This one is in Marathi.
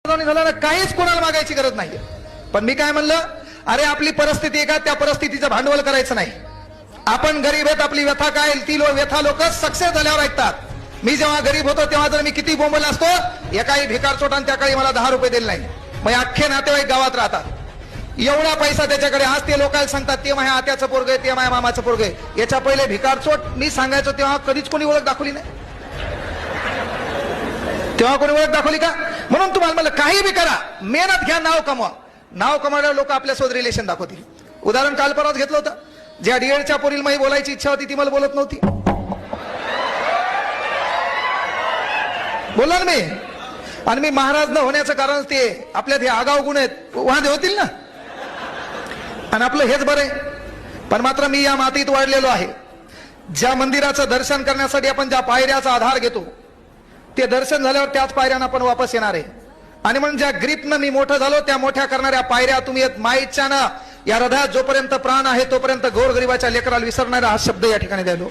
झालं ना, काहीच कोणाला मागायची गरज नाही. पण मी काय म्हणलं, अरे आपली परिस्थिती आहे का, त्या परिस्थितीचं भांडवल करायचं नाही. आपण गरीब आहेत, आपली व्यथा काय ती व्यथा लोक सक्सेस झाल्यावर ऐकतात. मी जेव्हा गरीब होतो तेव्हा जर मी किती बोंबल असतो, एकाही भिकार चोटान त्या काळी मला 10 रुपये दिले नाही. मग अख्खे नातेवाईक गावात राहतात, एवढा पैसा त्याच्याकडे. आज ते लोकांना सांगतात ते माझ्या आत्याचं पोरग आहे, ते माझ्या मामाचं पोरग आहे. याच्या पहिले भिकार चोट मी सांगायचो तेव्हा कधीच कोणी ओळख दाखवली नाही. तेव्हा कोणी ओळख दाखवली का? म्हणून तुम्हाला म्हणलं काही बी करा, मेहनत घ्या, नाव कमवा. नाव कमावल्यावर लोक आपल्यासोबत रिलेशन दाखवतील. उदाहरण काल परवाच घेतलं होतं. ज्या डीएडच्या पोरीला माझी बोलायची इच्छा होती ती मला बोलत नव्हती. बोला ना मी. आणि मी महाराज न होण्याचं कारण ते आपल्यात हे आगाऊ गुण आहेत, वाहदे होतील ना. आणि आपलं हेच बरं आहे. पण मात्र मी या मातीत वाढलेलो आहे. ज्या मंदिराचं दर्शन करण्यासाठी आपण ज्या पायऱ्याचा आधार घेतो, ते दर्शन झाल्यावर त्याच पायऱ्यांना आपण वापस येणार आहे. आणि म्हणून ज्या ग्रीपनं मी मोठं झालो, त्या मोठ्या करणाऱ्या पायऱ्या तुम्ही माईच्यानं या हृदयात जोपर्यंत प्राण आहे तोपर्यंत गोरगरिबाच्या लेकराला विसरणारा हा शब्द या ठिकाणी द्यालो.